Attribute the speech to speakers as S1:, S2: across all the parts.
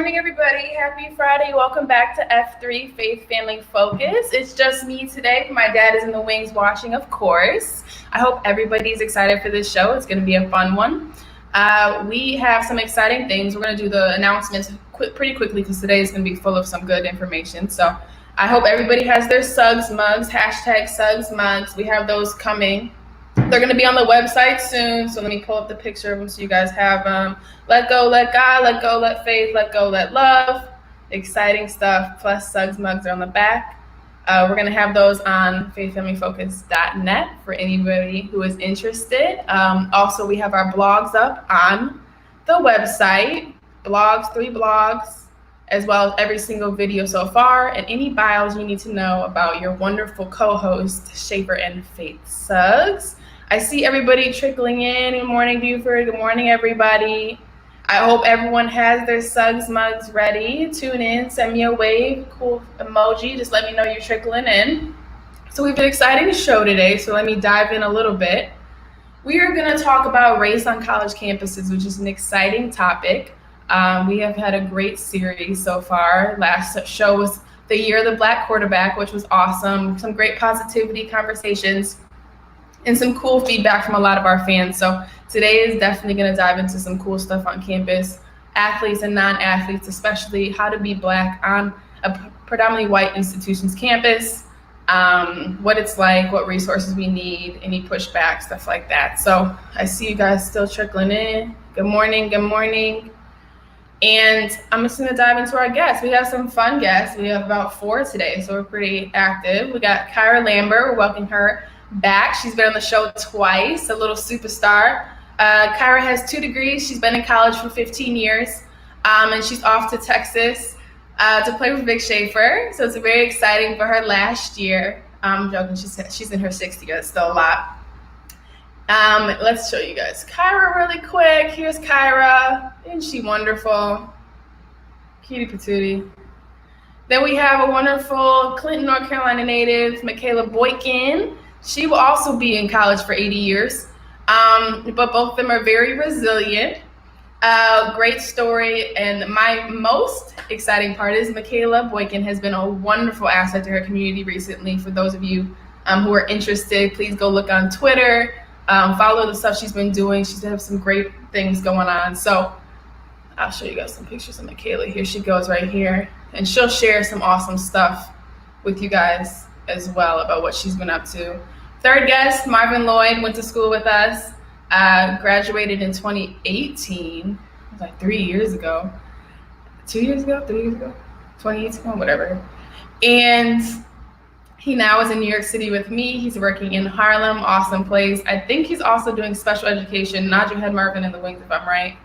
S1: morning, everybody. Happy Friday. Welcome back to F3 Faith Family Focus. It's just me today. My dad is in the wings watching, of course. I hope everybody's excited for this show. It's going to be a fun one. We have some exciting things. We're going to do the announcements pretty quickly because today is going to be full of some good information. So I hope everybody has their Suggs mugs, hashtag Suggs mugs. We have those coming. They're going to be on the website soon, so let me pull up the picture of them so you guys have them. Let go, let God, let go, let faith, let go, let love. Exciting stuff, plus Suggs mugs are on the back. We're going to have those on faithfamilyfocus.net for anybody who is interested. Also, we have our blogs up on the website, blogs, 3 blogs, as well as every single video so far, and any bios you need to know about your wonderful co-host, Schaefer and Faith Suggs. I see everybody trickling in. Good morning, Buford. Good morning, everybody. I hope everyone has their Suggs mugs ready. Tune in, send me a wave, cool emoji. Just let me know you're trickling in. So we have an exciting show today, so let me dive in a little bit. We are going to talk about race on college campuses, which is an exciting topic. We have had a great series so far. Last show was the year of the Black quarterback, which was awesome. Some great positivity conversations and some cool feedback from a lot of our fans. So today is definitely going to dive into some cool stuff on campus, athletes and non-athletes, especially how to be Black on a predominantly white institution's campus, what it's like, what resources we need, any pushback, stuff like that. So I see you guys still trickling in. Good morning, good morning. And I'm just going to dive into our guests. We have some fun guests. We have about 4 today, so we're pretty active. We got Kyra Lambert. We're welcoming her back. She's been on the show twice, a little superstar. Kyra has 2 degrees. She's been in college for 15 years, and she's off to Texas to play with Vic Schaefer. So it's very exciting for her last year. I'm joking. She's in her 6th year. That's still a lot. Let's show you guys Kyra really quick. Here's Kyra. Isn't she wonderful? Cutie patootie. Then we have a wonderful Clinton, North Carolina native, Michaela Boykin. She will also be in college for 80 years. But both of them are very resilient. Great story. And my most exciting part is Michaela Boykin has been a wonderful asset to her community recently. For those of you who are interested, please go look on Twitter. Follow the stuff she's been doing. She's has some great things going on. So I'll show you guys some pictures of Michaela. Here she goes right here. And she'll share some awesome stuff with you guys as well about what she's been up to. Third guest, Marvin Lloyd, went to school with us, graduated in 2018. It was like 3 years ago. 2 years ago? 3 years ago? 2018, whatever. And he now is in New York City with me. He's working in Harlem, awesome place. I think he's also doing special education. Nod your head, Marvin, in the wings if I'm right.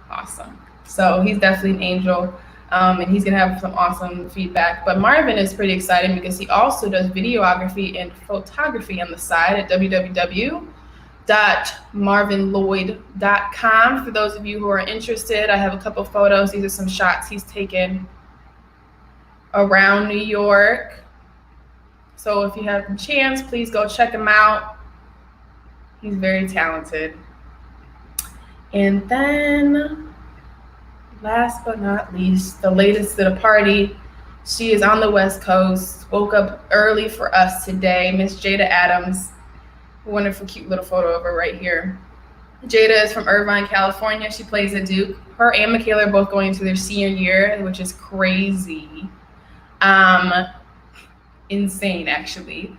S1: Awesome. So he's definitely an angel, and he's going to have some awesome feedback. But Marvin is pretty exciting because he also does videography and photography on the side at www.marvinlloyd.com. For those of you who are interested, I have a couple photos. These are some shots he's taken around New York. So if you have a chance, please go check him out. He's very talented. And then, last but not least, the latest to the party. She is on the West Coast, woke up early for us today, Miss Jada Adams. Wonderful, cute little photo of her right here. Jada is from Irvine, California. She plays at Duke. Her and Michaela are both going into their senior year, which is crazy. Insane, actually.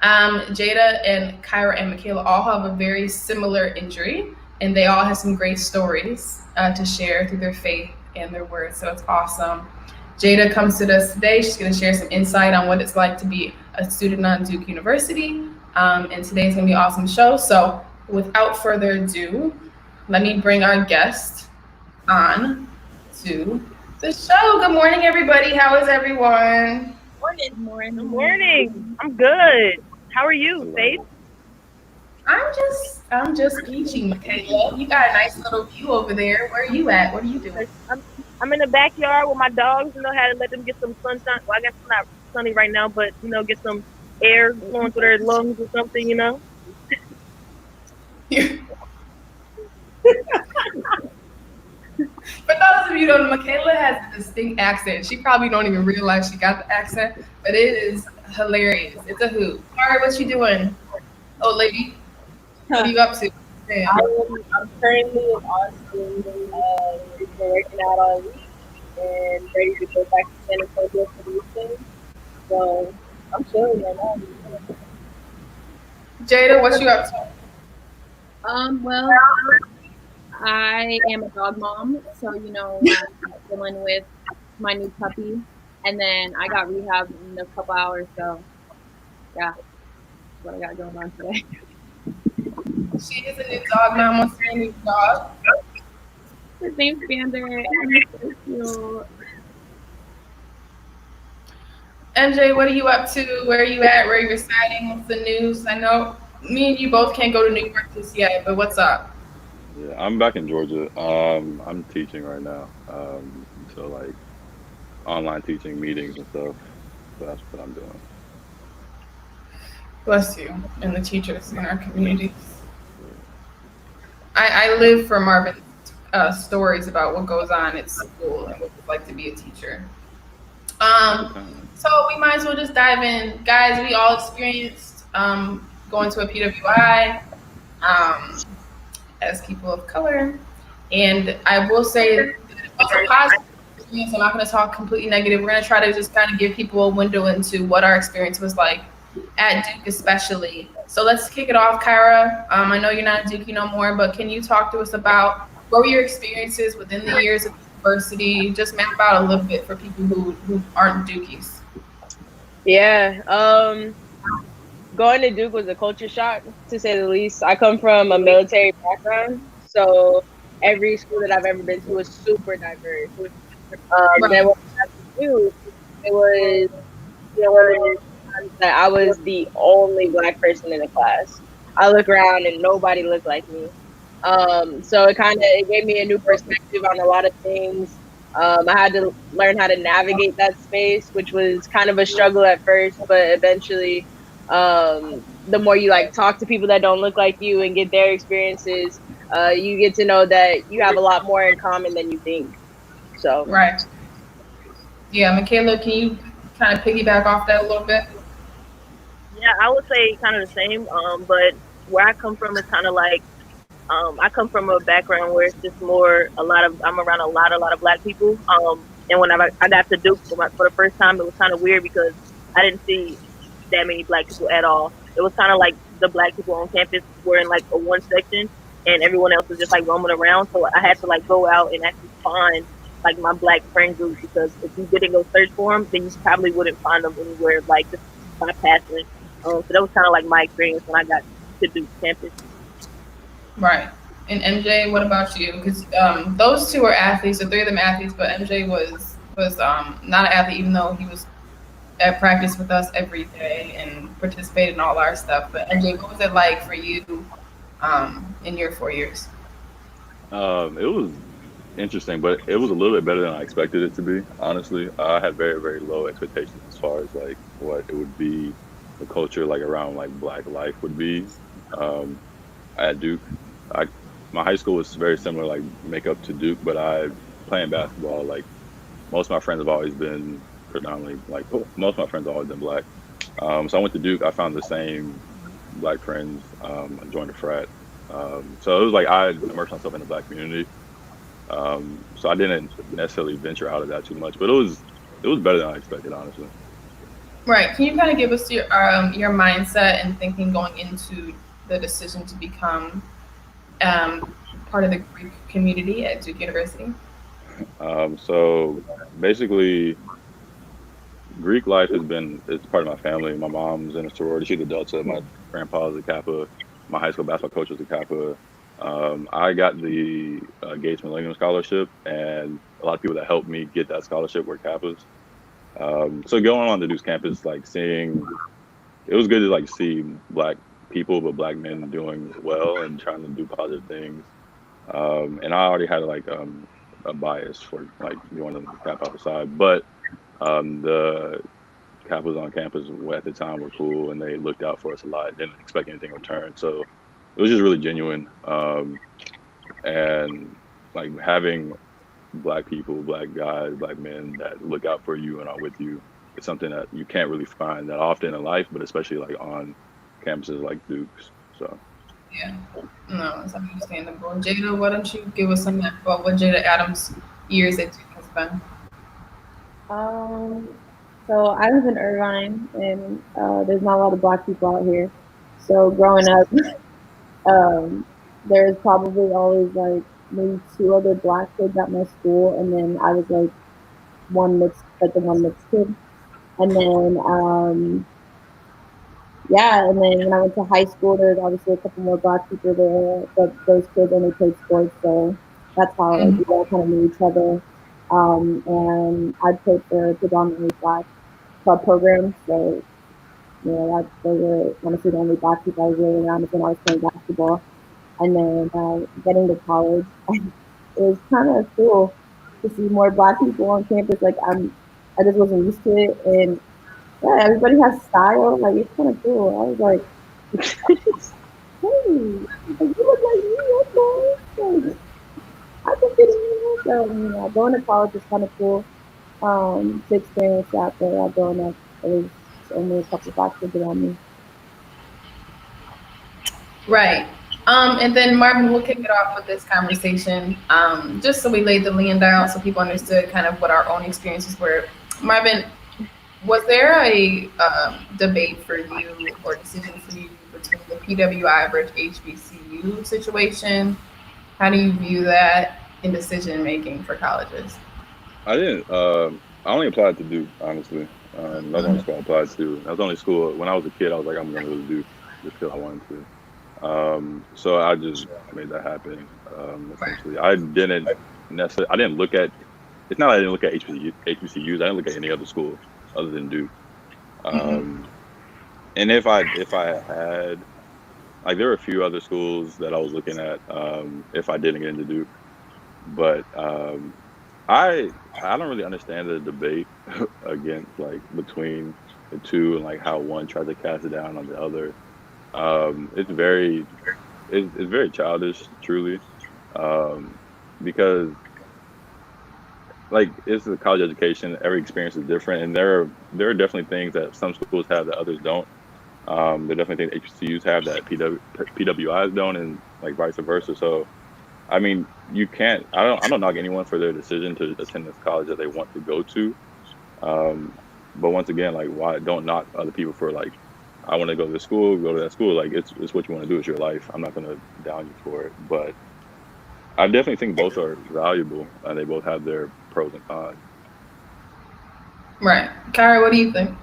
S1: Jada and Kyra and Michaela all have a very similar injury, and they all have some great stories to share through their faith and their words, so it's awesome. Jada comes to us today. She's going to share some insight on what it's like to be a student on Duke University, and today's going to be an awesome show. So without further ado, let me bring our guest on to the show. Good morning, everybody. How is everyone?
S2: Morning. I'm good. How are you, Faith?
S1: I'm just peachy, Michaela. You got a nice little view over there. Where are you at? What are you doing?
S2: I'm in the backyard with my dogs. Had to let them get some sunshine. Well, I guess it's not sunny right now, but get some air flowing through their lungs or something.
S1: For those of of you don't know, Michaela has a distinct accent. She probably don't even realize she got the accent, but it is hilarious. It's a hoot. All right, what you doing, old lady? What are you up to? Damn.
S2: I'm currently in Austin. Been working out all week and ready to go back to San Antonio for the weekend. So I'm chilling right now.
S1: Jada, what you up to?
S3: Well, I am a dog mom, so I'm dealing with my new puppy, and then I got rehab in a couple hours, so yeah, that's what I got going on today.
S1: She is a new dog mom. What's her new dog?
S3: His name's Bander, and he's so cute.
S1: MJ, what are you up to? Where are you at? Where are you residing? What's the news? I know me and you both can't go to New York just yet, but what's up?
S4: Yeah, I'm back in Georgia. I'm teaching right now. So like online teaching meetings and stuff. So that's what I'm doing.
S1: Bless you and the teachers in our community. I live for Marvin's stories about what goes on at school and what it's like to be a teacher.
S4: All the
S1: Um,
S4: time.
S1: so we might as well just dive in, guys. We all experienced going to a PWI as people of color, and I will say it's a positive experience. I'm not going to talk completely negative. We're going to try to just kind of give people a window into what our experience was like at Duke, especially. So let's kick it off, Kyra. I know you're not at Duke no more, but can you talk to us about what were your experiences within the years of university? Just map out a little bit for people who aren't Dukies.
S2: Yeah. Going to Duke was a culture shock, to say the least. I come from a military background, so every school that I've ever been to was super diverse.
S1: Right.
S2: Then when I got to Duke, it was one of those times that I was the only black person in the class. I look around and nobody looked like me. So it gave me a new perspective on a lot of things. I had to learn how to navigate that space, which was kind of a struggle at first, but eventually, the more you like talk to people that don't look like you and get their experiences, you get to know that you have a lot more in common than you think. So
S1: Right. Yeah, Michaela, can you kind of piggyback off that a little bit?
S2: yeah, I would say kind of the same. But where I come from is kind of like I come from a background where it's just more a lot of I'm around a lot of black people. And when I got to Duke for the first time, it was kind of weird because I didn't see that many black people at all. It was kind of like the black people on campus were in like a one section, and everyone else was just like roaming around. So I had to like go out and actually find like my black friend group because if you didn't go search for them, then you probably wouldn't find them anywhere like just by passing. So that was kind of like my experience when I got to Duke campus.
S1: Right. And MJ, what about you? Because those two are athletes, the three of them athletes, but MJ was not an athlete, even though he was at practice with us every day and participated in all our stuff. But MJ, what was it like for you in your 4 years?
S4: It was interesting, but it was a little bit better than I expected it to be. Honestly, I had very, very low expectations as far as like what it would be, the culture like around like Black life would be. Um, at Duke, I my high school was very similar, like make up to Duke, but I playing basketball. Like most of my friends have always been predominantly like most of my friends have always been black. So I went to Duke. I found the same black friends. I joined a frat. So it was like I immersed myself in the black community. So I didn't necessarily venture out of that too much, but it was better than I expected, honestly.
S1: Right. Can you kind of give us your mindset and thinking going into the decision to become part of the Greek community at Duke University?
S4: So basically, Greek life has been it's part of my family. My mom's in a sorority; she's a Delta. My grandpa's a Kappa. My high school basketball coach was a Kappa. I got the Gates Millennium Scholarship, and a lot of people that helped me get that scholarship were Kappas. So going on the Duke's campus, like seeing it was good to like see black people, but black men doing well and trying to do positive things. And I already had like a bias for like joining the Kappa Alpha side, but the Kappas on campus at the time were cool and they looked out for us a lot. Didn't expect anything in return, so it was just really genuine. And like having black people, black guys, black men that look out for you and are with you. It's something that you can't really find that often in life, but especially like on campuses like Duke's. So
S1: Yeah. No, it's understandable. Jada, why don't you give us some about what Jada Adams' years at Duke has been?
S3: Um, so I live in Irvine, and there's not a lot of black people out here. So growing up, um, there's probably always like maybe two other black kids at my school, and then I was like the one mixed kid. And then yeah, and then when I went to high school, there's obviously a couple more black people there, but those kids only played sports, so that's how like
S1: Mhm.
S3: we all kind of knew each other. And I played for predominantly black club programs, so you know that those were honestly the only black people I was really around when I was playing basketball. And then getting to college, it was kind of cool to see more black people on campus. I just wasn't used to it, and yeah, everybody has style. Like it's kind of cool. I was like, hey, like, you look like me, okay? Like, I can fit in here. So you know, going to college is kind of cool to experience that. But growing up, there was only a couple black kids around me.
S1: Right. And then Marvin, we'll kick it off with this conversation, just so we laid the land out, so people understood kind of what our own experiences were. Marvin, was there a debate for you or decision for you between the PWI versus HBCU situation? How do you view that in decision making for colleges?
S4: I didn't. I only applied to Duke, honestly. That's the only school I applied to. That was the only school. When I was a kid, I was like, I'm gonna go to Duke just because I wanted to. So I just made that happen.
S1: Right.
S4: Essentially, I didn't necessarily. I didn't look at. It's not that I didn't look at HBCUs. I didn't look at any other school other than Duke.
S1: Hmm.
S4: Um, and if I had like there were a few other schools that I was looking at if I didn't get into Duke, but I don't really understand the debate against like between the two and like how one tries to cast it down on the other. It's very it's very childish, truly, um, because like it's a college education. Every experience is different, and there are definitely things that some schools have that others don't. There are definitely things HBCUs have that PWIs don't, and like vice versa. So I mean, you can't. I don't knock anyone for their decision to attend this college that they want to go to. Um, but once again, like, why don't knock other people for like, I want to go to this school, go to that school. Like, it's what you want to do. It's your life. I'm not gonna down you for it. But I definitely think both are valuable, and they both have their pros and cons.
S1: Right. Kyra, what do you think?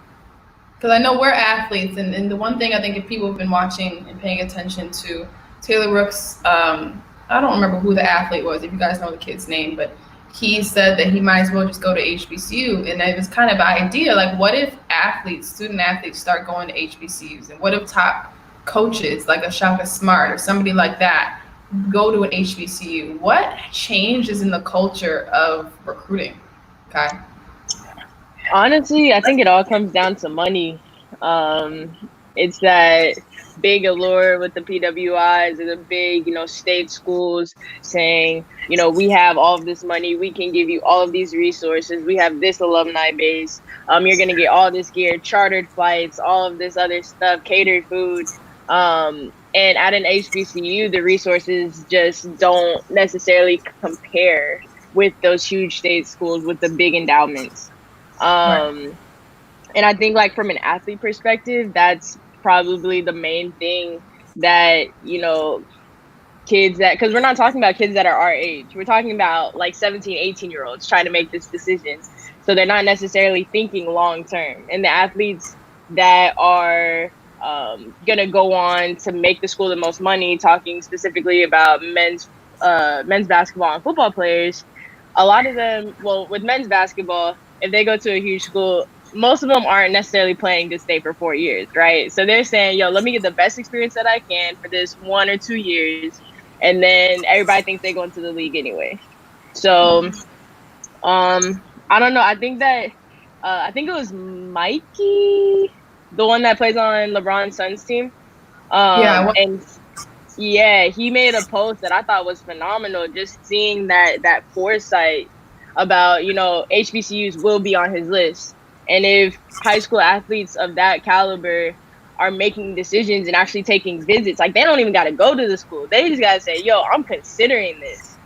S1: Because I know we're athletes, and the one thing I think if people have been watching and paying attention to Taylor Rooks, I don't remember who the athlete was, if you guys know the kid's name, but he said that he might as well just go to HBCU. And it was kind of an idea like, what if athletes, student athletes, start going to HBCUs? And what if top coaches like a Shaka Smart or somebody like that go to an HBCU? What changes in the culture of recruiting? Okay.
S2: Honestly, I think it all comes down to money. Um, it's that big allure with the PWIs and the big, state schools saying, we have all of this money. We can give you all of these resources. We have this alumni base. You're going to get all this gear, chartered flights, all of this other stuff, catered food. And at an HBCU, the resources just don't necessarily compare with those huge state schools with the big endowments.
S1: Right.
S2: Um, and I think like from an athlete perspective, that's probably the main thing that, kids that, because we're not talking about kids that are our age. We're talking about like 17, 18-year-olds trying to make this decision. So they're not necessarily thinking long term. And the athletes that are going to go on to make the school the most money, talking specifically about men's basketball and football players, a lot of them, well, with men's basketball, if they go to a huge school, most of them aren't necessarily playing to stay for 4 years, right? So they're saying, yo, let me get the best experience that I can for this 1 or 2 years. And then everybody thinks they go into the league anyway. So, I don't know. I think it was Mikey, the one that plays on LeBron's son's team.
S1: Yeah.
S2: And yeah, he made a post that I thought was phenomenal. Just seeing that foresight
S5: about, you know, HBCUs will be on his list. And if high school athletes of that caliber are making decisions and actually taking visits, like they don't even got to go to the school. They just got to say, yo, I'm considering this.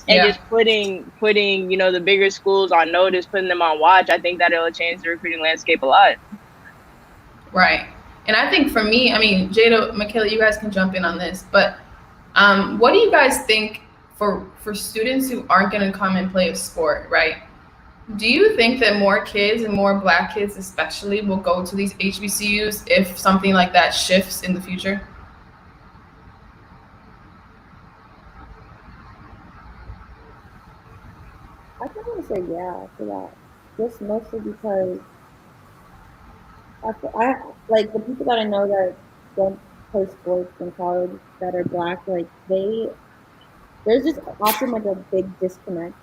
S5: And just putting, you know, the bigger schools on notice, putting them on watch, I think that it'll change the recruiting landscape a lot.
S1: Right. And I think for me, I mean, Jada, Michaela, you guys can jump in on this, but what do you guys think for students who aren't going to come and play a sport, right? Do you think that more kids and more Black kids especially will go to these HBCUs if something like that shifts in the future?
S3: I kind of say yeah to that. Just mostly because I like the people that I know that don't play sports in college that are Black, like there's just often like a big disconnect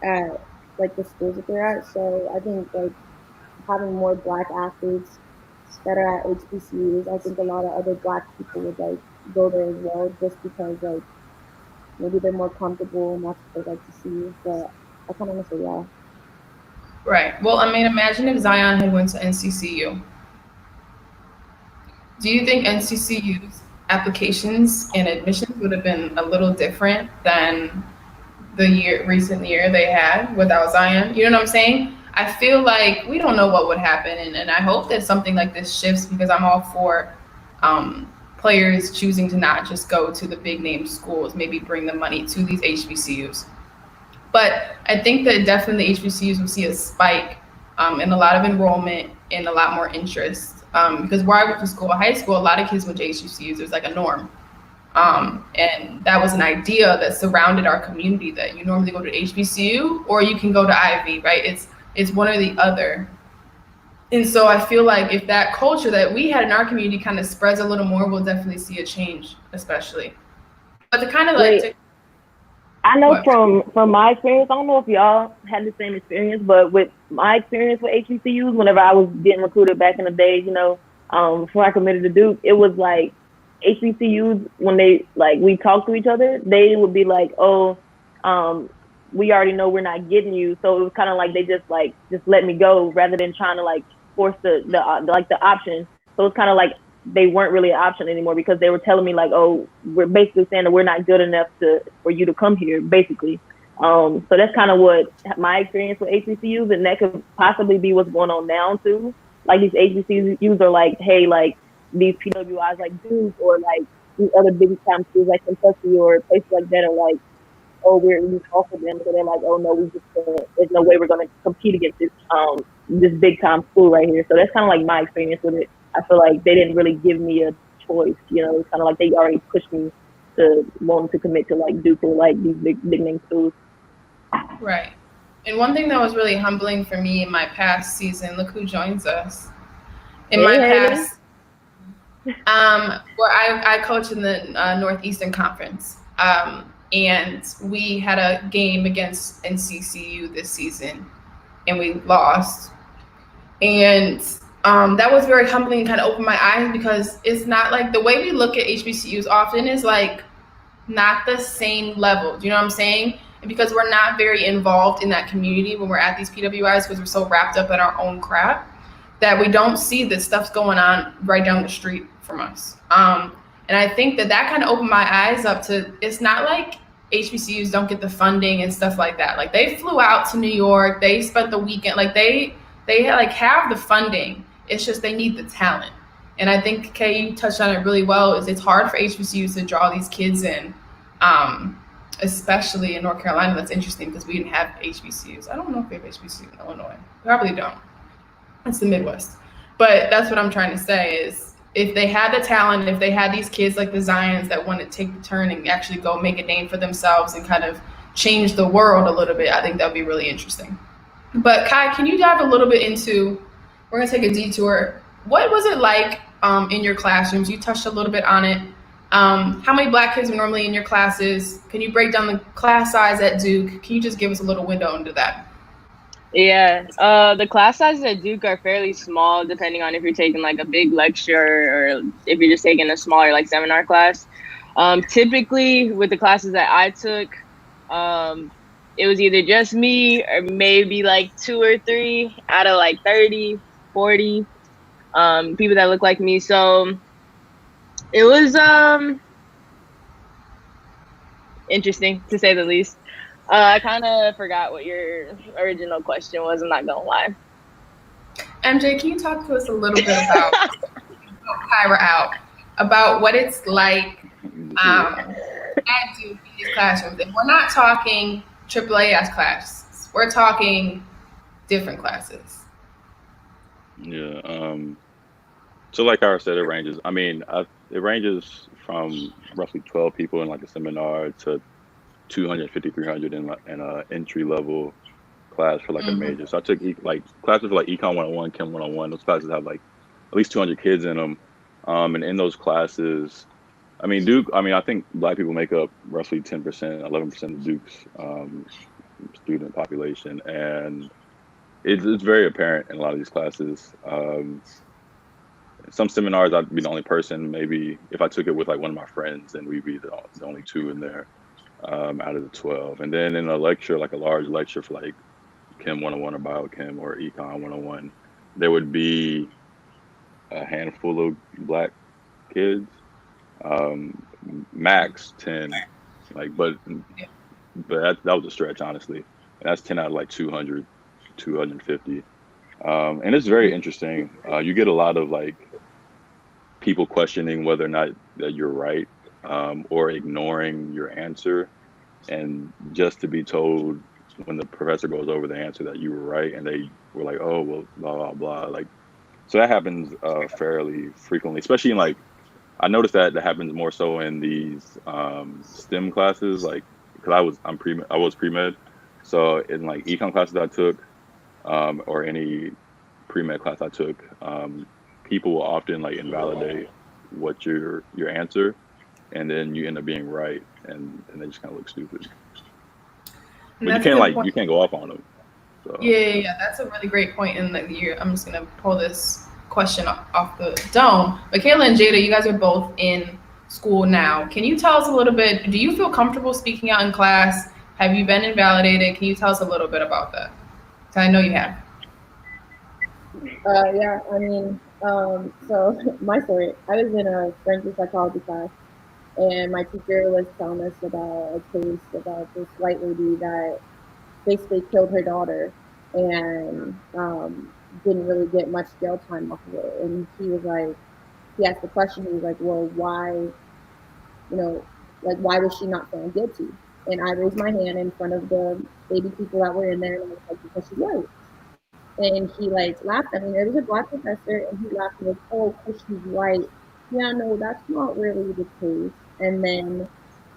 S3: at like the schools that they're at. So I think like having more Black athletes that are at HBCUs, I think a lot of other Black people would like go there as well, just because like maybe they're more comfortable and that's what they like to see. But I kind of want to say yeah.
S1: Right. Well, I mean, imagine if Zion had went to NCCU. Do you think NCCU's applications and admissions would have been a little different than the recent year they had without Zion? You know what I'm saying? I feel like we don't know what would happen, and I hope that something like this shifts because I'm all for players choosing to not just go to the big name schools, maybe bring the money to these HBCUs. But I think that definitely HBCUs will see a spike in a lot of enrollment and a lot more interest. Because where I went to school, high school, a lot of kids went to HBCUs. It was like a norm. And that was an idea that surrounded our community that you normally go to HBCU or you can go to Ivy, right? It's one or the other. And so I feel like if that culture that we had in our community kind of spreads a little more, we'll definitely see a change, especially. But the kind of like...
S2: I know from my experience, I don't know if y'all had the same experience, but with my experience with HBCUs, whenever I was getting recruited back in the day, you know, before I committed to Duke, it was like HBCUs, when they, like, we talk to each other, they would be like, oh, we already know we're not getting you. So it was kind of like they just let me go rather than trying to like force the option. So it's kind of like they weren't really an option anymore because they were telling me like, oh, we're basically saying that we're not good enough for you to come here, basically. So that's kind of what my experience with HBCUs, and that could possibly be what's going on now too. Like these HBCUs are like, hey, like these PWIs like Duke or like these other big time schools like Kentucky or places like that are like, oh, we offer them. So they're like, oh no, we just there's no way we're gonna compete against this big time school right here. So that's kind of like my experience with it. I feel like they didn't really give me a choice. You know, it's kind of like they already pushed me to wanting to commit to like Duke or like these big name schools.
S1: Right. And one thing that was really humbling for me in my past season, look who joins us. In my past, where I coach in the Northeastern Conference, and we had a game against NCCU this season, and we lost. And that was very humbling and kind of opened my eyes because it's not like the way we look at HBCUs often is like not the same level. Do you know what I'm saying? And because we're not very involved in that community when we're at these PWIs because we're so wrapped up in our own crap that we don't see the stuff's going on right down the street from us. And I think that kind of opened my eyes up to, it's not like HBCUs don't get the funding and stuff like that. Like they flew out to New York, they spent the weekend, like they like have the funding. It's just they need the talent. And I think Kay, you touched on it really well, is it's hard for HBCUs to draw these kids in, especially in North Carolina. That's interesting because we didn't have HBCUs. I don't know if we have HBCUs in Illinois. Probably don't. It's the Midwest. But that's what I'm trying to say is if they had the talent, if they had these kids like the Zions that want to take the turn and actually go make a name for themselves and kind of change the world a little bit, I think that would be really interesting. But Kai, can you dive a little bit into, we're going to take a detour. What was it like in your classrooms? You touched a little bit on it. How many Black kids are normally in your classes? Can you break down the class size at Duke? Can you just give us a little window into that?
S5: Yeah, the class sizes at Duke are fairly small, depending on if you're taking like a big lecture or if you're just taking a smaller like seminar class. Typically, with the classes that I took, it was either just me or maybe like 2 or 3 out of like 30, 40 people that look like me. So it was interesting to say the least. I kind of forgot what your original question was. I'm not gonna lie.
S1: MJ, can you talk to us a little bit about Kyra out about what it's like at Duke in these classrooms? And we're not talking AAAS classes. We're talking different classes.
S4: Yeah. So like I said, it ranges. I mean, it ranges from roughly 12 people in like a seminar to 250, 300 in a entry level class for like a major. So I took like classes for like Econ 101, Chem 101. Those classes have like at least 200 kids in them. And in those classes, I mean, Duke, I mean, I think Black people make up roughly 10%, 11% of Duke's student population. And it's very apparent in a lot of these classes. Some seminars, I'd be the only person. Maybe if I took it with like one of my friends, then we'd be the only 2 in there out of the 12. And then in a lecture, like a large lecture for like Chem 101 or Biochem or Econ 101, there would be a handful of Black kids, max 10. Like, but that was a stretch, honestly. And that's 10 out of like 200, 250. And it's very interesting. You get a lot of like people questioning whether or not that you're right, or ignoring your answer, and just to be told when the professor goes over the answer that you were right, and they were like, oh well, blah blah blah. Like, so that happens fairly frequently, especially in like, I noticed that happens more so in these STEM classes, like because I was pre-med, so in like econ classes I took, or any pre-med class I took, people will often like invalidate what your answer, and then you end up being right, and they just kind of look stupid. But you can't go off on them. So.
S1: Yeah, that's a really great point. In the year, I'm just gonna pull this question off the dome. Michaela and Jada, you guys are both in school now. Can you tell us a little bit? Do you feel comfortable speaking out in class? Have you been invalidated? Can you tell us a little bit about that? I know you have.
S3: Yeah, I mean, so my story, I was in a forensic psychology class, and my teacher was telling us about a case about this white lady that basically killed her daughter, and didn't really get much jail time off of it. And he asked the question, he was like, well, why, why was she not found guilty? And I raised my hand in front of the 80 people that were in there, and I was like, because she's white. And he like laughed at me. There was a Black professor, and he laughed and was, oh, because she's white. Yeah, no, that's not really the case. And then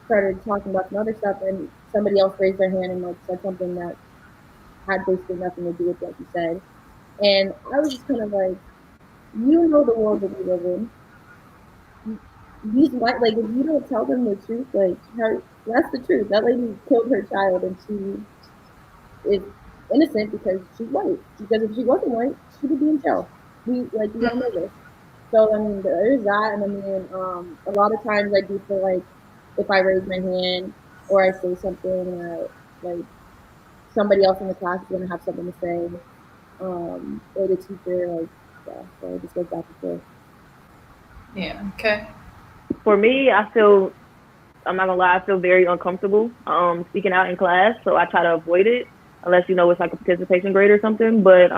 S3: started talking about some other stuff, and somebody else raised their hand and like said something that had basically nothing to do with what you said. And I was just kind of like, you know the world that we live in. These white, like, if you don't tell them the truth, like, that's the truth. That lady killed her child, and she is innocent because she's white. Because if she wasn't white, she would be in jail. We all know this. So I mean, there's that, and I mean, a lot of times I do feel like if I raise my hand or I say something that like somebody else in the class is gonna have something to say, or the teacher, like, yeah. So it just goes back and forth.
S1: Yeah. Okay.
S2: For me, I'm not gonna lie, I feel very uncomfortable speaking out in class, so I try to avoid it unless it's like a participation grade or something. But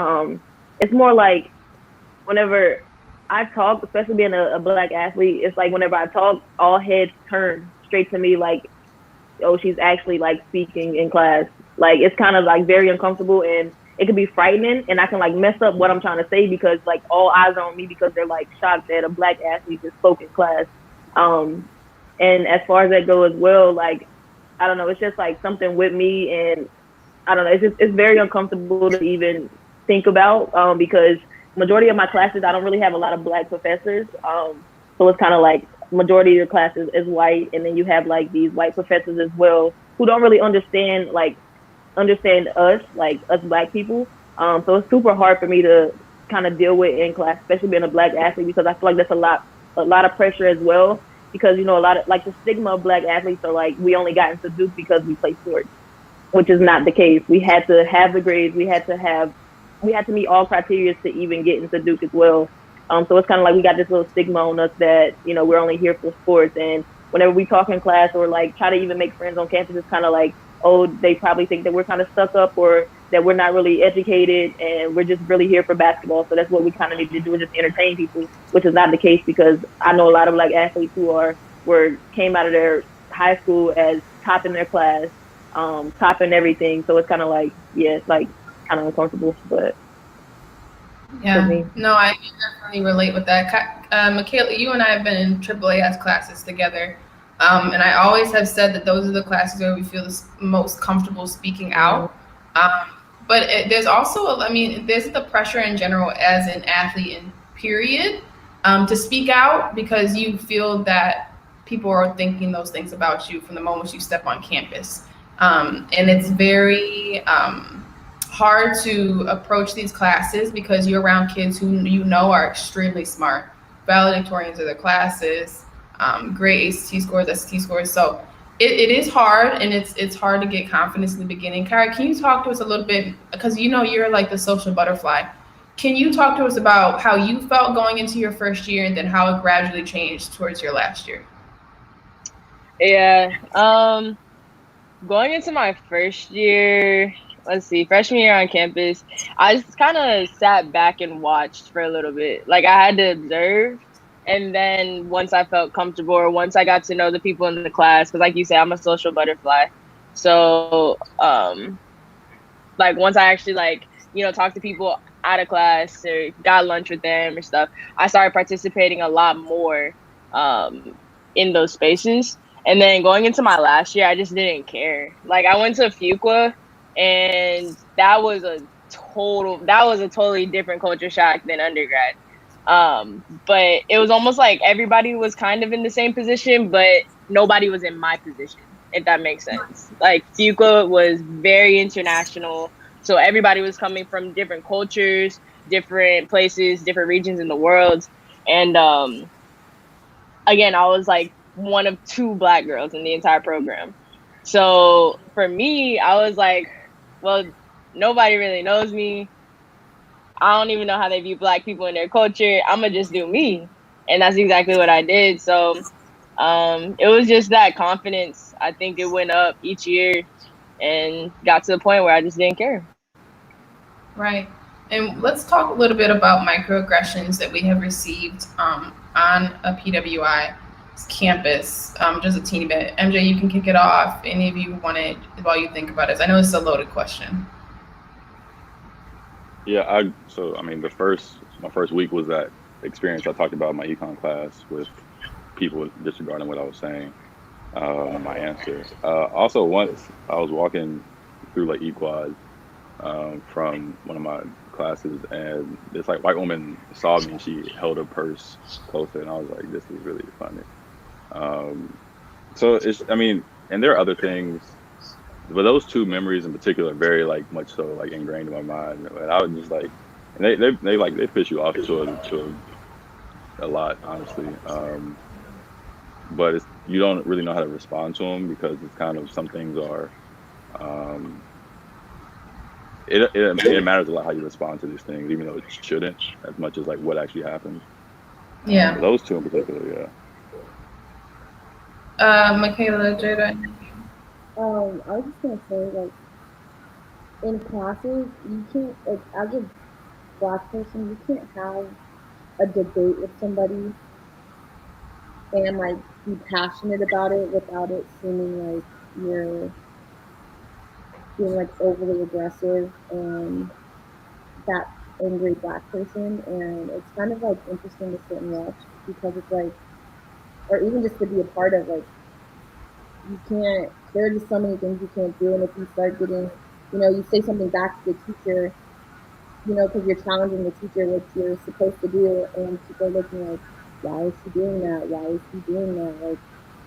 S2: it's more like whenever I talk, especially being a Black athlete, it's like whenever I talk, all heads turn straight to me, like, oh, she's actually like speaking in class. Like, it's kind of like very uncomfortable, and it can be frightening, and I can like mess up what I'm trying to say because like all eyes are on me because they're like shocked that a Black athlete just spoke in class. And as far as that goes as well, like, I don't know, it's just like something with me, and I don't know, it's very uncomfortable to even think about, because majority of my classes, I don't really have a lot of Black professors. So it's kind of like majority of your classes is white, and then you have like these white professors as well who don't really understand us, like us Black people. So it's super hard for me to kind of deal with in class, especially being a Black athlete, because I feel like that's a lot of pressure as well. Because, a lot of like the stigma of Black athletes are like, we only got into Duke because we play sports. which is not the case. We had to have the grades. We had to meet all criteria to even get into Duke as well. So it's kind of like we got this little stigma on us that, you know, we're only here for sports. And whenever we talk in class or like try to even make friends on campus, it's kind of like, oh, they probably think that we're kind of stuck up or that we're not really educated and we're just really here for basketball. So that's what we kind of need to do, is just entertain people, which is not the case, because I know a lot of Black athletes who came out of their high school as top in their class, top in everything. So it's kind of like, yeah, it's like kind of uncomfortable, but
S1: Yeah, no, I definitely relate with that. Michaela, you and I have been in AAAS classes together, and I always have said that those are the classes where we feel the most comfortable speaking out. But there's also, I mean, there's the pressure in general as an athlete, in period, to speak out because you feel that people are thinking those things about you from the moment you step on campus, and it's very hard to approach these classes because you're around kids who you know are extremely smart, valedictorians of their classes, great ACT scores, SAT scores. So it is hard, and it's hard to get confidence in the beginning. Kyra, can you talk to us a little bit, because you know you're like the social butterfly. Can you talk to us about how you felt going into your first year and then how it gradually changed towards your last year?
S5: Yeah. Going into my first year, let's see, freshman year on campus, I just kind of sat back and watched for a little bit. Like, I had to observe. And then once I felt comfortable, or once I got to know the people in the class, because like you said, I'm a social butterfly. So, like, once I actually, like, you know, talked to people out of class or got lunch with them or stuff, I started participating a lot more in those spaces. And then going into my last year, I just didn't care. Like, I went to Fuqua, and that was a totally different culture shock than undergrad. But it was almost like everybody was kind of in the same position, but nobody was in my position, if that makes sense. Like, Fuqua was very international, so everybody was coming from different cultures, different places, different regions in the world. And again, I was like one of 2 Black girls in the entire program. So for me, I was like, well, nobody really knows me. I don't even know how they view Black people in their culture. I'm gonna just do me. And that's exactly what I did. So it was just that confidence. I think it went up each year and got to the point where I just didn't care.
S1: Right. And let's talk a little bit about microaggressions that we have received on a PWI campus, just a teeny bit. MJ, you can kick it off. Any of you want it while you think about it? I know it's a loaded question.
S4: Yeah, I mean, my first week was that experience I talked about in my econ class with people disregarding what I was saying, my answer. Also, once I was walking through like Equad from one of my classes, and this like white woman saw me and she held her purse closer, and I was like, this is really funny. So I mean, and there are other things, but those 2 memories in particular are very like much so like ingrained in my mind. And I was just like, and they piss you off to a lot, honestly. But you don't really know how to respond to them, because it's kind of, some things are, it matters a lot how you respond to these things, even though it shouldn't, as much as like what actually happened.
S1: Yeah.
S4: Those 2 in particular, yeah.
S1: Michaela, Jada.
S3: I was just gonna say, like, in classes, you can't, like, as a Black person, you can't have a debate with somebody and like be passionate about it without it seeming like you're being like overly aggressive and that angry Black person. And it's kind of like interesting to sit and watch, because it's like, or even just to be a part of, like, you can't, there are just so many things you can't do. And if you start getting, you know, you say something back to the teacher, you know, because you're challenging the teacher what you're supposed to do, and people are looking like, why is she doing that? Why is he doing that? Like,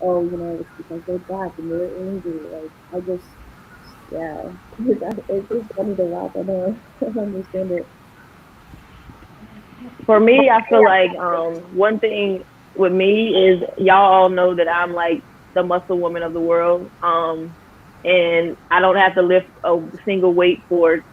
S3: oh, you know, it's because they're Black and they're angry. Like, I just, yeah, it's just funny to watch. I don't understand it.
S2: For me, I feel like one thing with me is, y'all all know that I'm like the muscle woman of the world. and I don't have to lift a single weight for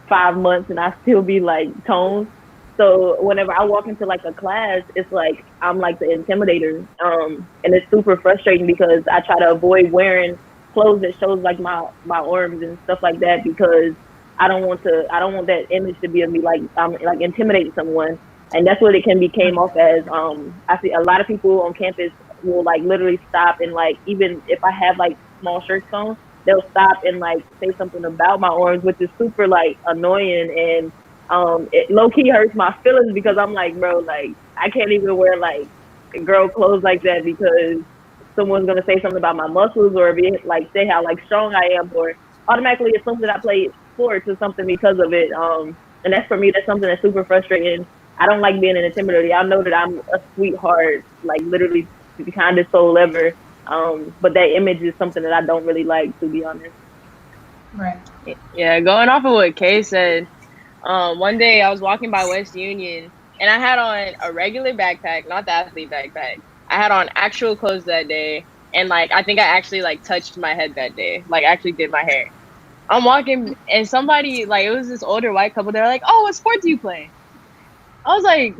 S2: 5 months and I still be like toned. So whenever I walk into like a class, it's like I'm like the intimidator. And it's super frustrating because I try to avoid wearing clothes that shows like my arms and stuff like that because I don't want that image to be of me like I'm like intimidating someone. And that's what it can be came off as. I see a lot of people on campus will like literally stop and like even if I have like small shirts on, they'll stop and like say something about my arms, which is super like annoying and it low key hurts my feelings because I'm like, bro, like I can't even wear like girl clothes like that because someone's gonna say something about my muscles or be like say how like strong I am or automatically assume that I play sports or something because of it. And that's for me, that's something that's super frustrating. I don't like being an intimidator. Y'all know that I'm a sweetheart, like literally the kindest soul ever. But that image is something that I don't really like, to be honest.
S1: Right.
S5: Yeah, going off of what Kay said, one day I was walking by West Union and I had on a regular backpack, not the athlete backpack. I had on actual clothes that day, and like I think I actually like touched my head that day, like actually did my hair. I'm walking and somebody like it was this older white couple. They're like, "Oh, what sport do you play?" I was like,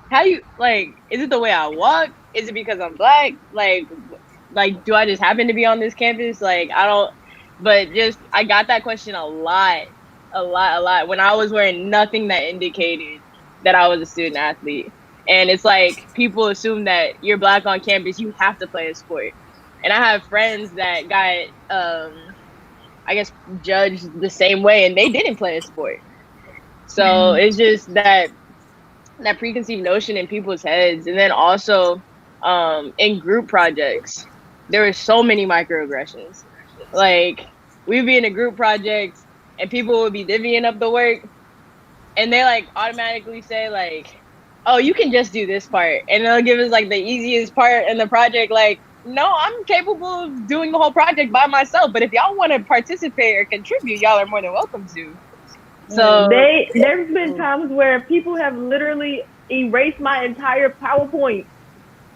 S5: "How you like? Is it the way I walk? Is it because I'm black? Like do I just happen to be on this campus? Like I don't." But just I got that question a lot when I was wearing nothing that indicated that I was a student athlete. And it's like people assume that you're black on campus, you have to play a sport. And I have friends that got I guess judged the same way and they didn't play a sport. So it's just that preconceived notion in people's heads. And then also in group projects, there were so many microaggressions. Like we'd be in a group project and people would be divvying up the work and they like automatically say like, oh, you can just do this part. And they'll give us like the easiest part in the project. Like, no, I'm capable of doing the whole project by myself. But if y'all want to participate or contribute, y'all are more than welcome to. So
S2: there's been times where people have literally erased my entire PowerPoint.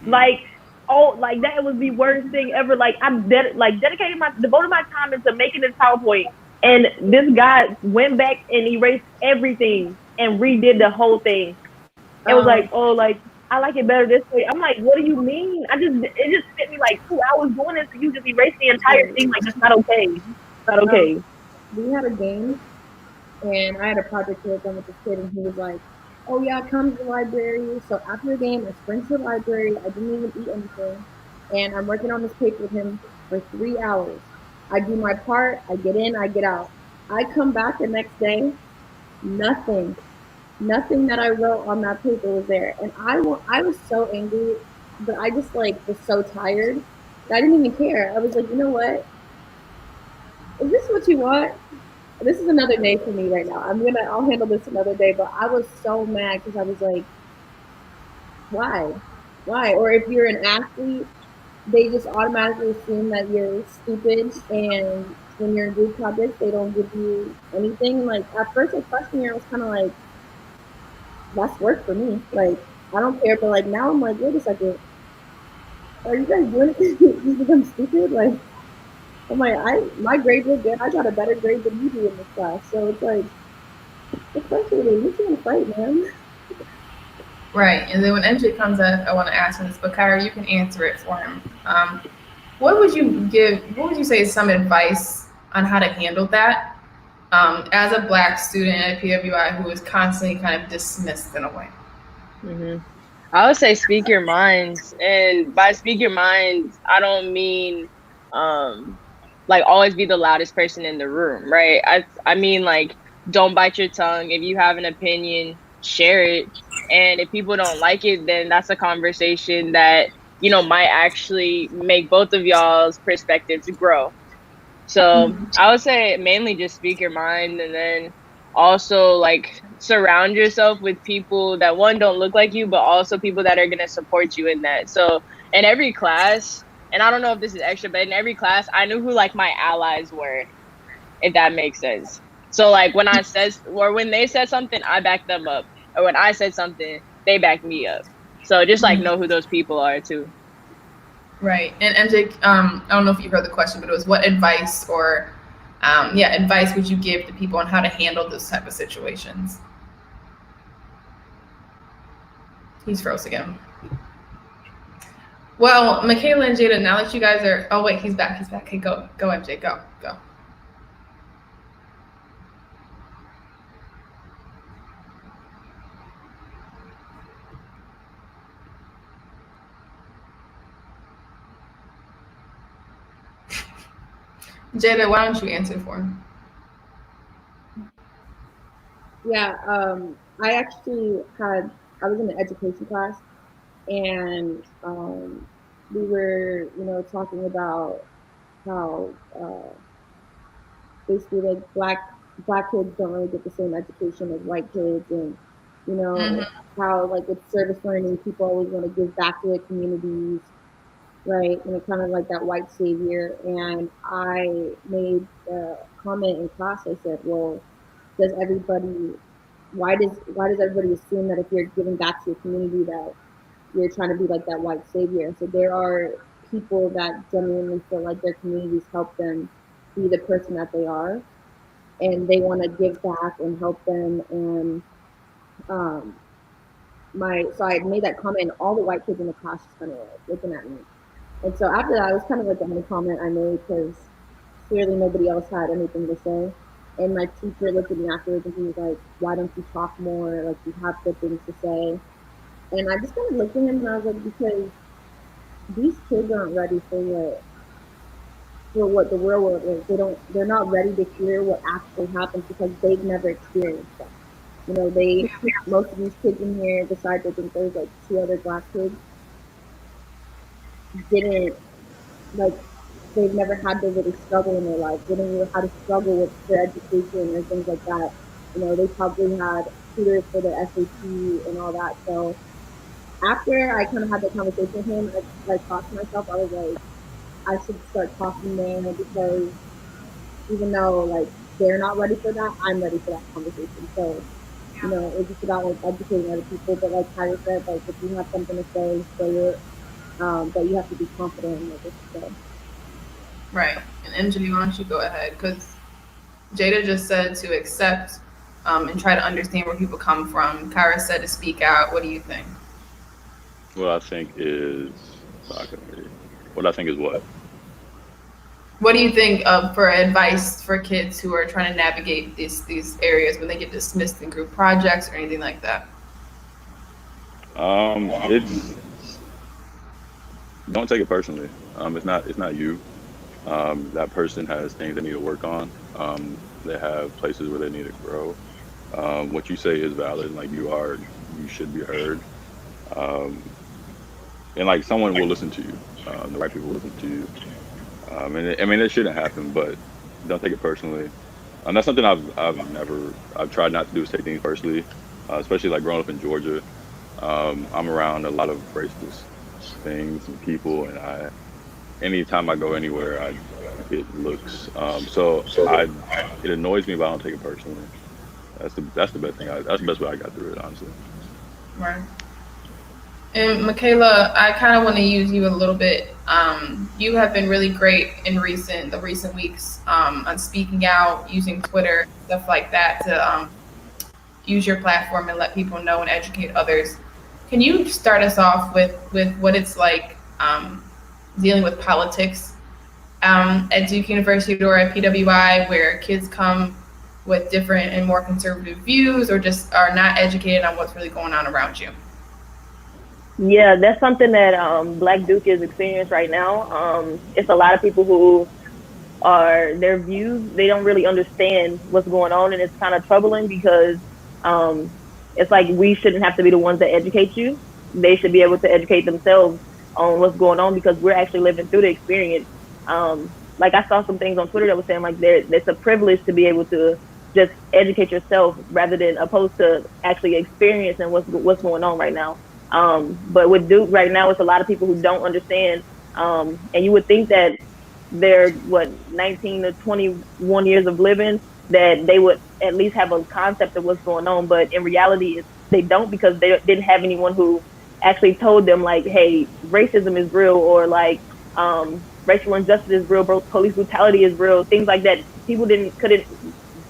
S2: Like, oh, like that was the worst thing ever. Like devoted my time into making this PowerPoint, and this guy went back and erased everything and redid the whole thing. It was like, oh, like I like it better this way. I'm like, what do you mean? It just took me like 2 hours doing this, and you just erased the entire thing. Like that's not okay. It's not okay.
S3: We had a game, and I had a project to work on with this kid, and he was like, "Oh yeah, come to the library." So after the game, I sprint to the library. I didn't even eat anything, and I'm working on this paper with him for 3 hours. I do my part. I get in. I get out. I come back the next day. Nothing that I wrote on that paper was there. And I was so angry, but I just like was so tired that I didn't even care. I was like, you know what? Is this what you want? This is another day for me right now. I'll handle this another day. But I was so mad because I was like, why? Or if you're an athlete, they just automatically assume that you're stupid, and when you're in group projects, they don't give you anything. Like at first, like freshman year, I was kind of like, that's work for me. Like I don't care, but like now I'm like, wait a second, are you guys doing it just because I'm stupid? Like I'm like, my grades are good. I got a better grade than you do in this class, so it's like it's frustrating. You can't fight, man.
S1: Right. And then when MJ comes up, I want to ask him this, but Kyra, you can answer it for him. What would you say is some advice on how to handle that as a Black student at PWI who is constantly kind of dismissed in a way?
S5: Mm-hmm. I would say speak your minds. And by speak your minds, I don't mean like always be the loudest person in the room, right? I mean like don't bite your tongue. If you have an opinion, share it. And if people don't like it, then that's a conversation that, might actually make both of y'all's perspectives grow. So I would say mainly just speak your mind, and then also like surround yourself with people that one don't look like you, but also people that are going to support you in that. So in every class, and I don't know if this is extra, but in every class, I knew who like my allies were, if that makes sense. So like when they said something, I backed them up. Or when I said something, they backed me up. So just like know who those people are too.
S1: Right. And MJ, I don't know if you heard the question, but it was what advice or, advice would you give to people on how to handle those type of situations? He's froze again. Well, Michaela and Jada, now that you guys are, oh wait, he's back. He's back. Hey, go, MJ, go. Jada, why don't you answer for him?
S3: Yeah, I was in an education class, and we were, talking about how basically like black kids don't really get the same education as white kids, and how like with service learning, people always want to give back to their communities, right? And kind of like that white savior. And I made the comment in class. I said, well, does everybody why does everybody assume that if you're giving back to your community that you're trying to be like that white savior? So there are people that genuinely feel like their communities help them be the person that they are, and they want to give back and help them. And um, so I made that comment, and all the white kids in the class just kind of like looking at me. And so after that, it was kind of like the only comment I made because clearly nobody else had anything to say. And my teacher looked at me afterwards and he was like, "Why don't you talk more? Like you have good things to say." And I just kind of looked at him and I was like, because these kids aren't ready for what the real world is. They're not ready to hear what actually happens because they've never experienced that. Most of these kids in here, besides I think there's like two other black kids, didn't like they've never had to really struggle in their life. They didn't know how to struggle with their education or things like that. They probably had tutors for their SAT and all that. So after I kind of had that conversation with him, I thought to myself, I was like, I should start talking more because even though like they're not ready for that, I'm ready for that conversation. So, it's just about like educating other people. But like Tyler said, like if you have something to say it. But you have to be confident in what you say.
S1: Right. And MJ, why don't you go ahead? Because Jada just said to accept and try to understand where people come from. Kyra said to speak out. What do you think?
S4: What I think is, I couldn't hear you. What I think is what?
S1: What do you think of for advice for kids who are trying to navigate these areas when they get dismissed in group projects or anything like that?
S4: It's don't take it personally. It's not you. That person has things they need to work on. They have places where they need to grow. What you say is valid. Like you should be heard. Um, and like someone will listen to you. The right people will listen to you. I mean, it shouldn't happen, but don't take it personally. And that's something I've tried not to do is take things personally, especially like growing up in Georgia. I'm around a lot of racist things and people, and anytime I go anywhere, I get looks. It annoys me, but I don't take it personally. That's the best thing. That's the best way I got through it, honestly.
S1: Right. And Michaela, I kind of want to use you a little bit. You have been really great in the recent weeks on speaking out, using Twitter, stuff like that to use your platform and let people know and educate others. Can you start us off with what it's like dealing with politics at Duke University or at PWI, where kids come with different and more conservative views or just are not educated on what's really going on around you?
S2: Yeah, that's something that Black Duke is experiencing right now. It's a lot of people who are their views, they don't really understand what's going on, and it's kind of troubling because it's like we shouldn't have to be the ones that educate you. They should be able to educate themselves on what's going on because we're actually living through the experience. Like I saw some things on Twitter that was saying like it's a privilege to be able to just educate yourself rather than opposed to actually experiencing what's going on right now. But with Duke right now, it's a lot of people who don't understand. And you would think that they're 19 to 21 years of living, that they would at least have a concept of what's going on. But in reality, they don't because they didn't have anyone who actually told them like, hey, racism is real, or like Racial injustice is real, police brutality is real, things like that. People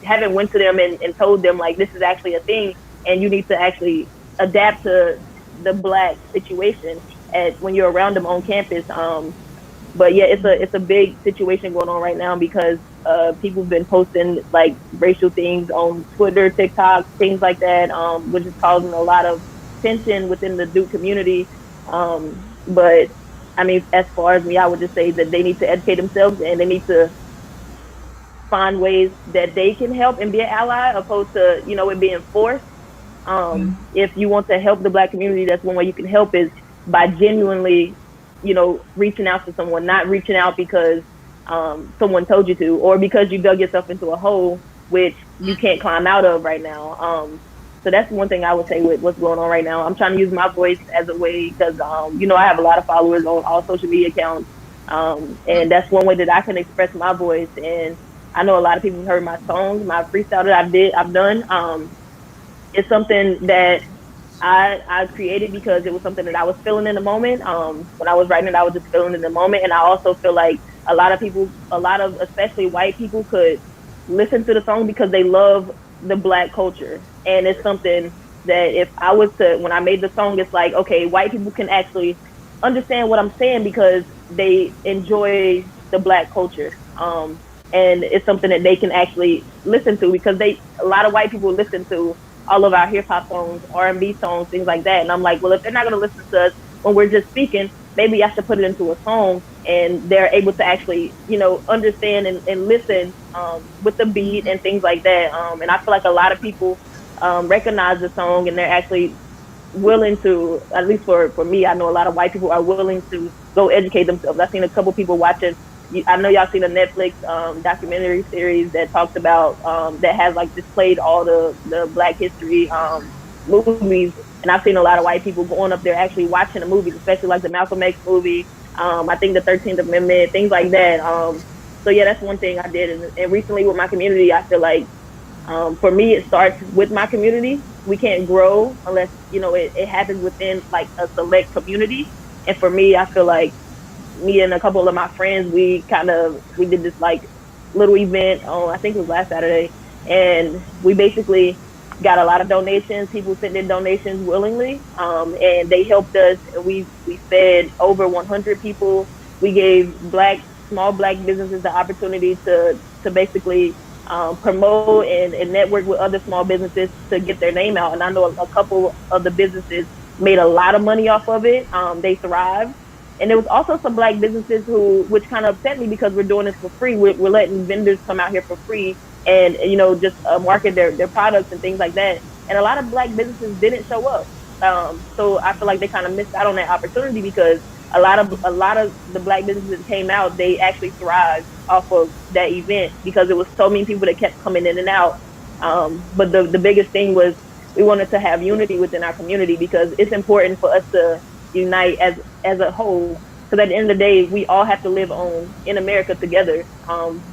S2: haven't went to them and told them like this is actually a thing, and you need to actually adapt to the Black situation when you're around them on campus. But yeah, it's a big situation going on right now because people have been posting like racial things on Twitter, TikTok, things like that, which is causing a lot of tension within the Duke community. But I mean, as far as me, I would just say that they need to educate themselves and they need to find ways that they can help and be an ally, opposed to it being forced. If you want to help the Black community, that's one way you can help is by genuinely, reaching out to someone, not reaching out because someone told you to, or because you dug yourself into a hole which you can't climb out of right now. So that's one thing I would say with what's going on right now. I'm trying to use my voice as a way because, I have a lot of followers on all social media accounts. And that's one way that I can express my voice. And I know a lot of people have heard my songs, my freestyle that I've done. It's something that I created because it was something that I was feeling in the moment. When I was writing it, I was just feeling in the moment. And I also feel like a lot of especially white people could listen to the song because they love the Black culture. And it's something that if I was to, when I made the song, it's like, okay, white people can actually understand what I'm saying because they enjoy the Black culture. And it's something that they can actually listen to because a lot of white people listen to all of our hip hop songs, R&B songs, things like that. And I'm like, well, if they're not going to listen to us when we're just speaking, maybe I should put it into a song, and they're able to actually, understand and listen with the beat and things like that. And I feel like a lot of people recognize the song and they're actually willing to, at least for me, I know a lot of white people are willing to go educate themselves. I've seen a couple people watching. I know y'all seen a Netflix documentary series that talks about that has like displayed all the Black history movies, and I've seen a lot of white people going up there actually watching the movies, especially like the Malcolm X movie. I think the 13th Amendment, things like that. So yeah, that's one thing I did, and recently with my community, I feel like for me it starts with my community. We can't grow unless it happens within like a select community, and for me, I feel like me and a couple of my friends, we did this like little event on, I think it was last Saturday, and we basically got a lot of donations. People sent in donations willingly, and they helped us. We fed over 100 people. We gave small Black businesses the opportunity to basically promote and network with other small businesses to get their name out. And I know a couple of the businesses made a lot of money off of it. They thrived. And there was also some Black businesses which kind of upset me because we're doing this for free. We're letting vendors come out here for free and just market their products and things like that. And a lot of Black businesses didn't show up. So I feel like they kind of missed out on that opportunity because a lot of the Black businesses that came out, they actually thrived off of that event because it was so many people that kept coming in and out. But the biggest thing was we wanted to have unity within our community because it's important for us to unite as a whole. Because at the end of the day, we all have to live in America together.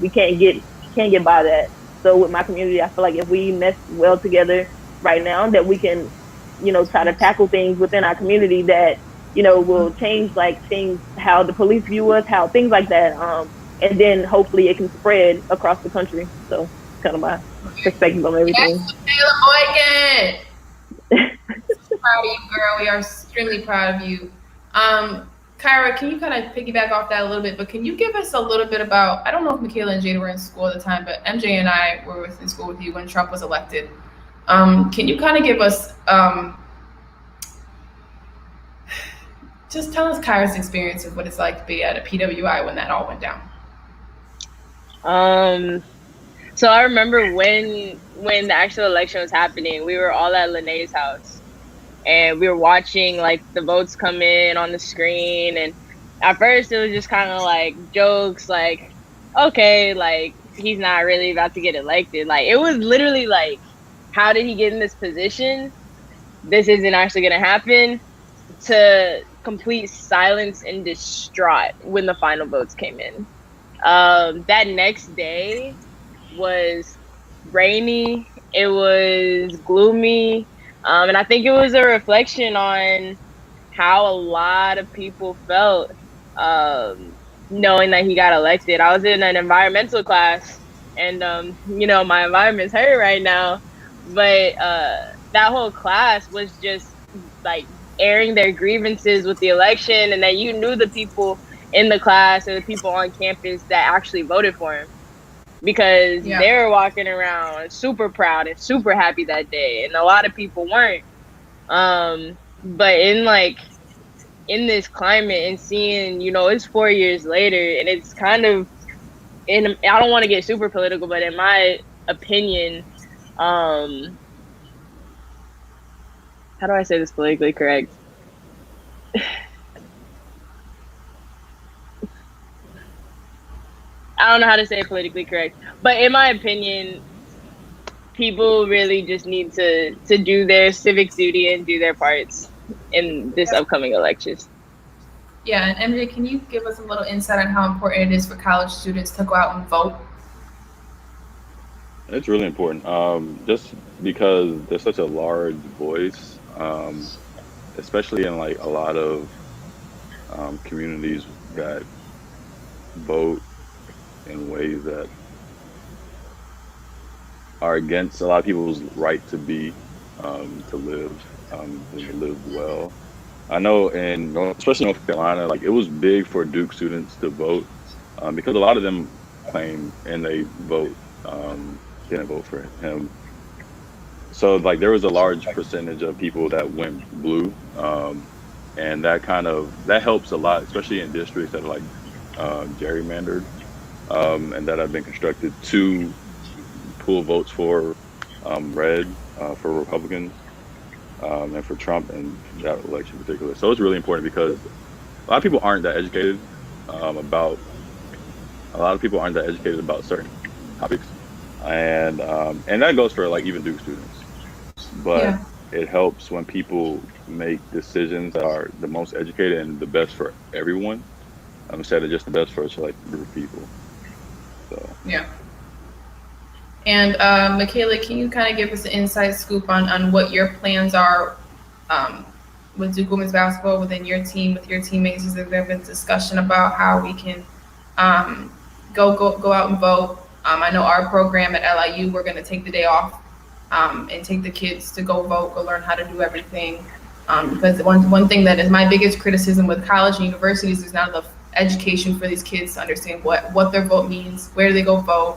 S2: We can't get by that. So with my community, I feel like if we mesh well together right now, that we can, try to tackle things within our community that, will change like things, how the police view us, how things like that. And then hopefully it can spread across the country. So kind of my perspective on everything.
S1: Yes, proud of you, girl. We are extremely proud of you. Kyra, can you kind of piggyback off that a little bit? But can you give us a little bit about, I don't know if Michaela and Jada were in school at the time, but MJ and I were in school with you when Trump was elected. Can you kind of give us, just tell us Kyra's experience of what it's like to be at a PWI when that all went down?
S5: So I remember when the actual election was happening, we were all at Lene's house. And we were watching like the votes come in on the screen, and at first it was just kind of like jokes, like, okay, like he's not really about to get elected. Like it was literally like, how did he get in this position? This isn't actually gonna happen. To complete silence and distraught when the final votes came in. That next day was rainy. It was gloomy. And I think it was a reflection on how a lot of people felt knowing that he got elected. I was in an environmental class, and my environment's hurt right now, but that whole class was just like airing their grievances with the election, and that you knew the people in the class and the people on campus that actually voted for him, because
S1: Yeah.
S5: they were walking around super proud and super happy that day, and a lot of people weren't. But in this climate and seeing, it's 4 years later, and it's kind of I don't want to get super political, but in my opinion, how do I say this politically correct? I don't know how to say it politically correct, but in my opinion, people really just need to do their civic duty and do their parts in this upcoming elections.
S1: Yeah, and MJ, can you give us a little insight on how important it is for college students to go out and vote?
S4: It's really important, just because there's such a large voice, especially in like a lot of communities that vote in ways that are against a lot of people's right to be, to live, and to live well. I know especially North Carolina, like it was big for Duke students to vote, because a lot of them claim and they didn't vote for him. So like there was a large percentage of people that went blue, and that helps a lot, especially in districts that are like gerrymandered, and that have been constructed to pull votes for red, for Republicans, and for Trump in that election in particular. So it's really important because a lot of people aren't that educated about certain topics, and that goes for like even Duke students. But
S1: Yeah.
S4: it helps when people make decisions that are the most educated and the best for everyone, instead of just the best for select group of people. So
S1: Yeah. And Michaela, can you kind of give us an inside scoop on what your plans are um, with Duke women's basketball within your team, with your teammates? Has there been discussion about how we can um, go out and vote? I know our program at LIU, we're going to take the day off and take the kids to go vote, go learn how to do everything. Because one thing that is my biggest criticism with college and universities is not enough education for these kids to understand what their vote means, where they go vote.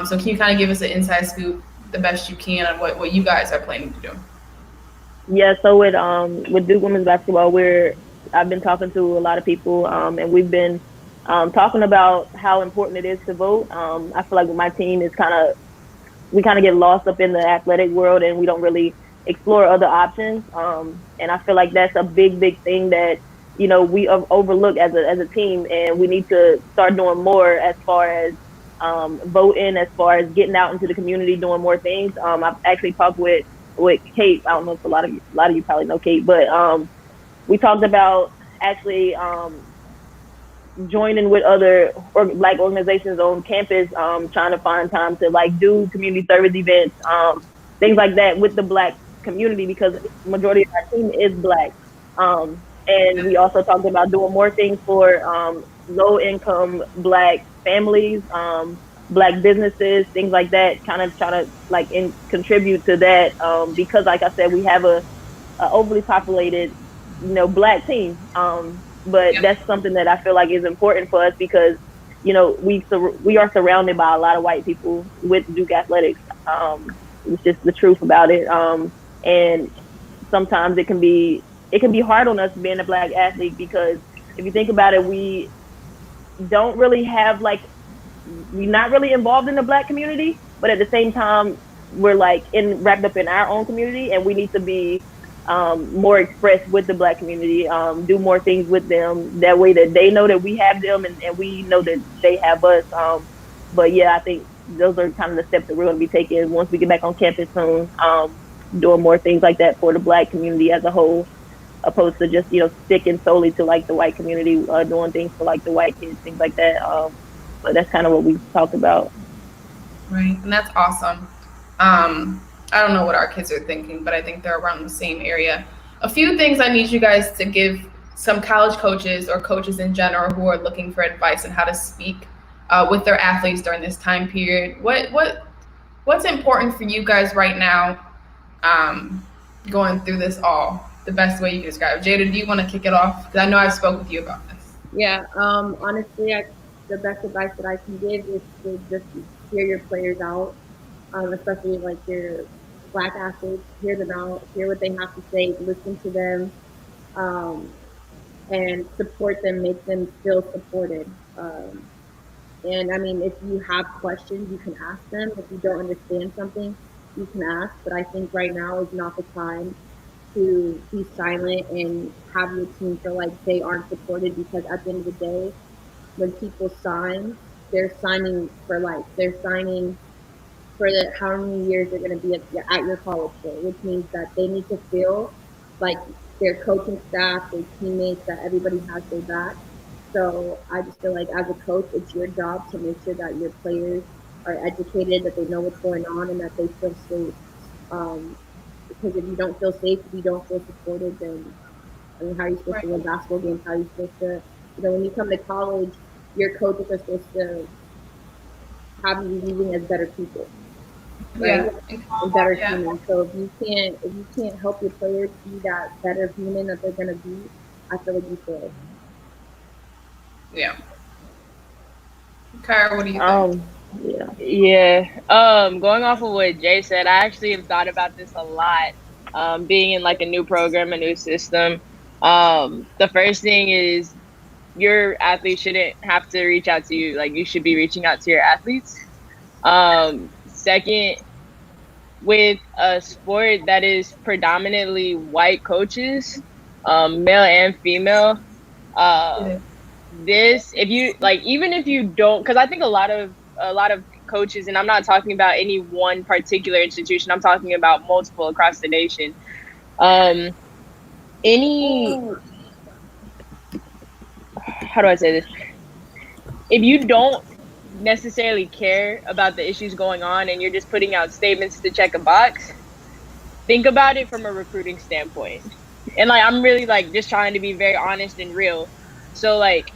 S1: So can you kind of give us an inside scoop the best you can on what you guys are planning to do?
S2: Yeah, so with Duke women's basketball, I've been talking to a lot of people, and we've been talking about how important it is to vote. I feel like with my team is we kind of get lost up in the athletic world, and we don't really explore other options. And I feel like that's a big thing that we overlook as a team, and we need to start doing more as far as voting, as far as getting out into the community, doing more things. I've actually talked with Kate. I don't know if a lot of you probably know Kate, but we talked about actually joining with other Black organizations on campus, trying to find time to like do community service events, things like that with the Black community, because the majority of our team is Black. And we also talked about doing more things for low income Black families, Black businesses, things like that, kind of trying to contribute to that, because like I said, we have a overly populated Black team, but that's something that I feel like is important for us, because we are surrounded by a lot of white people with Duke athletics. It's just the truth about it, and sometimes it can be hard on us being a Black athlete, because if you think about it, we don't really have we're not really involved in the Black community, but at the same time we're wrapped up in our own community, and we need to be more expressed with the Black community, do more things with them, that way that they know that we have them, and we know that they have us. But yeah, I think those are kind of the steps that we're going to be taking once we get back on campus soon, doing more things like that for the Black community as a whole, opposed to just sticking solely to the white community, doing things for the white kids, things like that. But that's kind of what we talked about.
S1: Right, and that's awesome. I don't know what our kids are thinking, but I think they're around the same area. A few things I need you guys to give some college coaches or coaches in general who are looking for advice on how to speak with their athletes during this time period, what's important for you guys right now, going through this all? The best way you can describe it. Jada, do you want to kick it off? Because I know I've spoke with you about this.
S3: Yeah. Honestly, the best advice that I can give is to just hear your players out, especially like your black athletes. Hear them out. Hear what they have to say. Listen to them. Um, and support them, make them feel supported. And I mean, if you have questions, you can ask them. If you don't understand something, you can ask. But I think right now is not the time to be silent and have your team feel like they aren't supported, because at the end of the day, when people sign, they're signing for life. They're signing for how many years they're going to be at your college for, which means that they need to feel like their coaching staff, their teammates, that everybody has their back. So I just feel like as a coach, it's your job to make sure that your players are educated, that they know what's going on, and that they feel safe. Because if you don't feel safe, if you don't feel supported, then I mean, how are you supposed to win basketball games? How are you supposed to, when you come to college, your coaches are supposed to have you leaving as better people, right?
S1: Yeah.
S3: And better humans. So if you can't help your players be that better human that they're gonna be, I feel like you failed.
S1: Yeah. Kyra, what do you think?
S5: Going off of what Jay said, I actually have thought about this a lot. Being in like a new program, a new system. The first thing is your athlete shouldn't have to reach out to you. Like, you should be reaching out to your athletes. Second, with a sport that is predominantly white coaches, male and female, if you like, even if you don't, because I think a lot of coaches, and I'm not talking about any one particular institution, I'm talking about multiple across the nation. How do I say this? If you don't necessarily care about the issues going on and you're just putting out statements to check a box, think about it from a recruiting standpoint. And like, I'm really like just trying to be very honest and real. So like,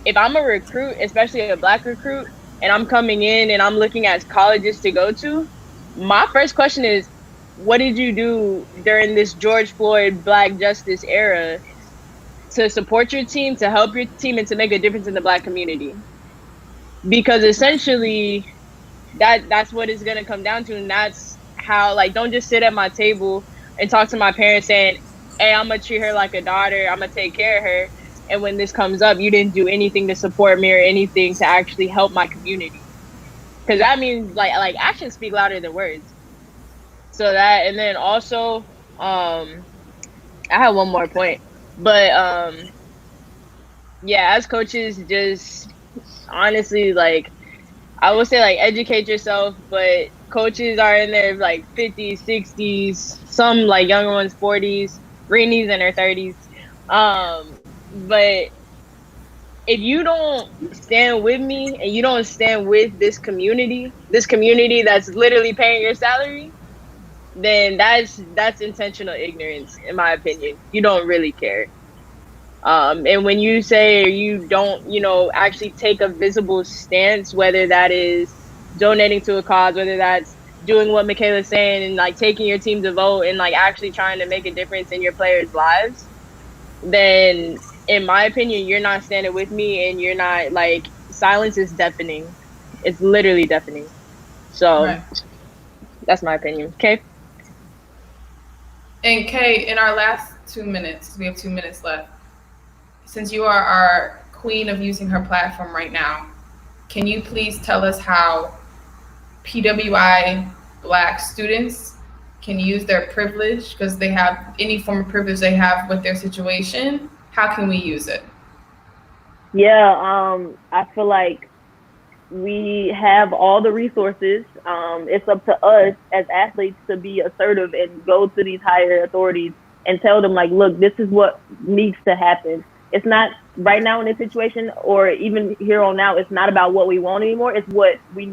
S5: if I'm a recruit, especially a black recruit, and I'm coming in and I'm looking at colleges to go to, my first question is, what did you do during this George Floyd Black Justice era to support your team, to help your team, and to make a difference in the black community? Because essentially that's what it's going to come down to. And that's how, like, don't just sit at my table and talk to my parents saying, hey, I'm going to treat her like a daughter, I'm going to take care of her. And when this comes up, you didn't do anything to support me or anything to actually help my community. Because that means like actions speak louder than words. So that, and then also, I have one more point, but yeah, as coaches, just honestly, like, I would say, like, educate yourself, but coaches are in their like 50s, 60s, some like younger ones 40s, Reenie's in their 30s. But if you don't stand with me and you don't stand with this community that's literally paying your salary, then that's intentional ignorance, in my opinion. You don't really care. And when you say you don't, actually take a visible stance, whether that is donating to a cause, whether that's doing what Michaela's saying and like taking your team to vote and like actually trying to make a difference in your players' lives, then in my opinion, you're not standing with me, and you're not, like, silence is deafening. It's literally deafening. So that's my opinion. Okay.
S1: And Kay, in our last 2 minutes, we have 2 minutes left. Since you are our queen of using her platform right now, can you please tell us how PWI Black students can use their privilege, because they have any form of privilege they have with their situation? How can we use it?
S2: Yeah, I feel like we have all the resources. It's up to us as athletes to be assertive and go to these higher authorities and tell them, like, look, this is what needs to happen. It's not right now in this situation, or even here on out, it's not about what we want anymore. It's what we